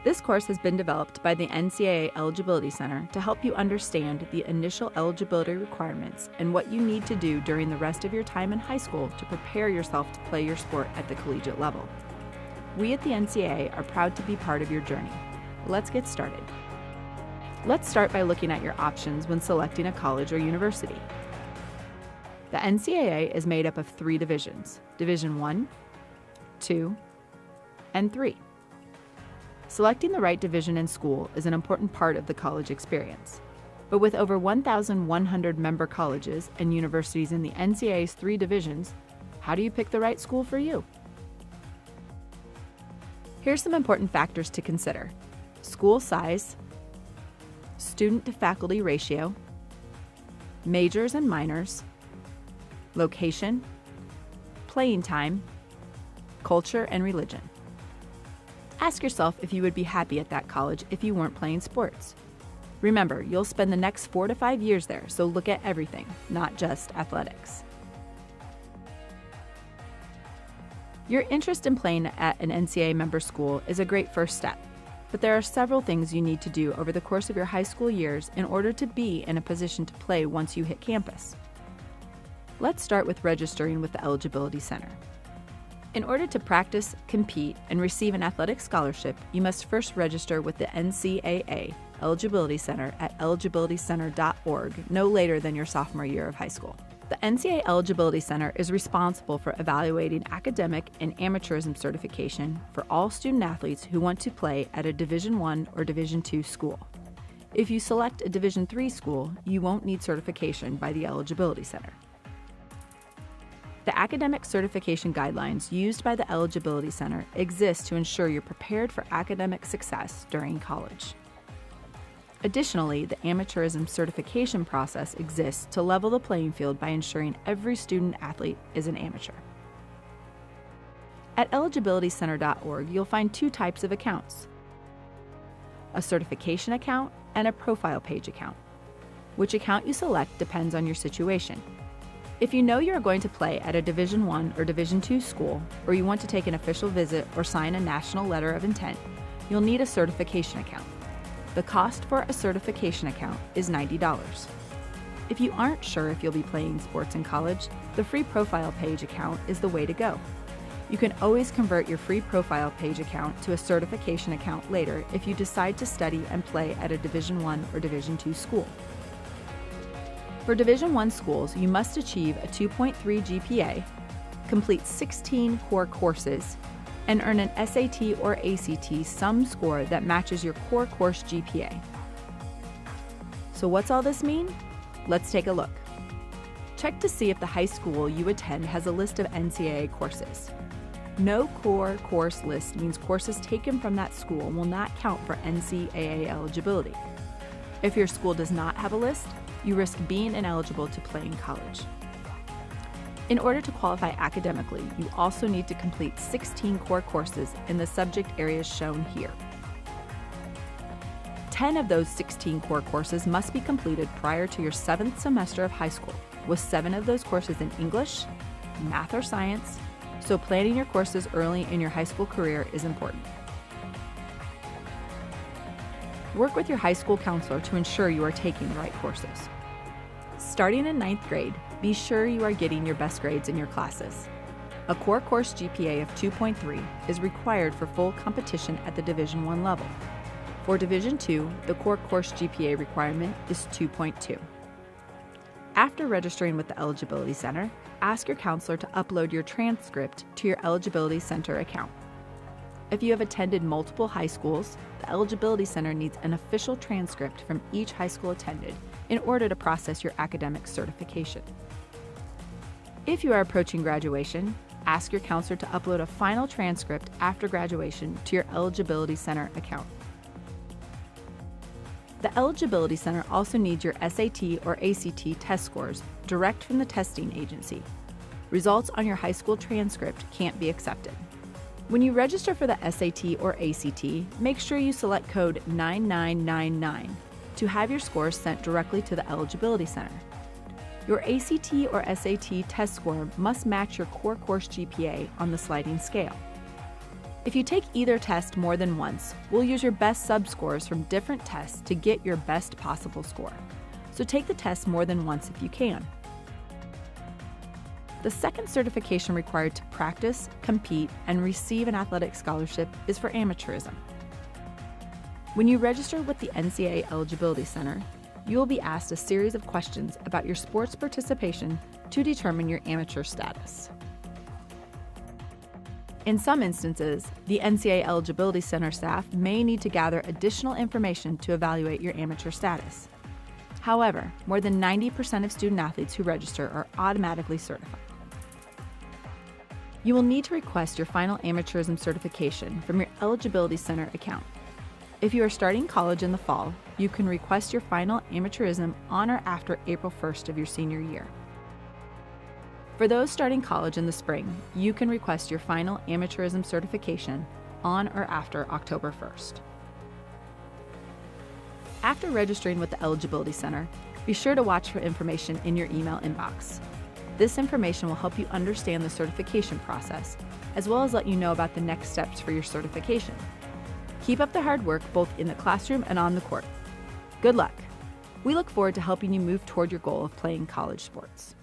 This course has been developed by the NCAA Eligibility Center to help you understand the initial eligibility requirements and what you need to do during the rest of your time in high school to prepare yourself to play your sport at the collegiate level. We at the NCAA are proud to be part of your journey. Let's get started. Let's start by looking at your options when selecting a college or university. The NCAA is made up of 3 divisions: Division 1, 2, and 3. Selecting the right division in school is an important part of the college experience. But with over 1,100 member colleges and universities in the NCAA's 3 divisions, how do you pick the right school for you? Here's some important factors to consider: school size, student to faculty ratio, majors and minors, location, playing time, culture, and religion. Ask yourself if you would be happy at that college if you weren't playing sports. Remember, you'll spend the next 4 to 5 years there, so look at everything, not just athletics. Your interest in playing at an NCAA member school is a great first step, but there are several things you need to do over the course of your high school years in order to be in a position to play once you hit campus. Let's start with registering with the Eligibility Center. In order to practice, compete, and receive an athletic scholarship, you must first register with the NCAA Eligibility Center at eligibilitycenter.org no later than your sophomore year of high school. The NCAA Eligibility Center is responsible for evaluating academic and amateurism certification for all student athletes who want to play at a Division I or Division II school. If you select a Division III school, you won't need certification by the Eligibility Center. The academic certification guidelines used by the Eligibility Center exist to ensure you're prepared for academic success during college. Additionally, the amateurism certification process exists to level the playing field by ensuring every student athlete is an amateur. At eligibilitycenter.org, you'll find 2 types of accounts: a certification account and a profile page account. Which account you select depends on your situation. If you know you are going to play at a Division I or Division II school, or you want to take an official visit or sign a national letter of intent, you'll need a certification account. The cost for a certification account is $90. If you aren't sure if you'll be playing sports in college, the free profile page account is the way to go. You can always convert your free profile page account to a certification account later if you decide to study and play at a Division I or Division II school. For Division I schools, you must achieve a 2.3 GPA, complete 16 core courses, and earn an SAT or ACT sum score that matches your core course GPA. So what's all this mean? Let's take a look. Check to see if the high school you attend has a list of NCAA courses. No core course list means courses taken from that school will not count for NCAA eligibility. If your school does not have a list, you risk being ineligible to play in college. In order to qualify academically, you also need to complete 16 core courses in the subject areas shown here. 10 of those 16 core courses must be completed prior to your 7th semester of high school, with 7 of those courses in English, math, or science, so planning your courses early in your high school career is important. Work with your high school counselor to ensure you are taking the right courses. Starting in 9th grade, be sure you are getting your best grades in your classes. A core course GPA of 2.3 is required for full competition at the Division I level. For Division II, the core course GPA requirement is 2.2. After registering with the Eligibility Center, ask your counselor to upload your transcript to your Eligibility Center account. If you have attended multiple high schools, the Eligibility Center needs an official transcript from each high school attended in order to process your academic certification. If you are approaching graduation, ask your counselor to upload a final transcript after graduation to your Eligibility Center account. The Eligibility Center also needs your SAT or ACT test scores direct from the testing agency. Results on your high school transcript can't be accepted. When you register for the SAT or ACT, make sure you select code 9999 to have your scores sent directly to the Eligibility Center. Your ACT or SAT test score must match your core course GPA on the sliding scale. If you take either test more than once, we'll use your best subscores from different tests to get your best possible score. So take the test more than once if you can. The second certification required to practice, compete, and receive an athletic scholarship is for amateurism. When you register with the NCAA Eligibility Center, you will be asked a series of questions about your sports participation to determine your amateur status. In some instances, the NCAA Eligibility Center staff may need to gather additional information to evaluate your amateur status. However, more than 90% of student athletes who register are automatically certified. You will need to request your final amateurism certification from your Eligibility Center account. If you are starting college in the fall, you can request your final amateurism on or after April 1st of your senior year. For those starting college in the spring, you can request your final amateurism certification on or after October 1st. After registering with the Eligibility Center, be sure to watch for information in your email inbox. This information will help you understand the certification process, as well as let you know about the next steps for your certification. Keep up the hard work both in the classroom and on the court. Good luck! We look forward to helping you move toward your goal of playing college sports.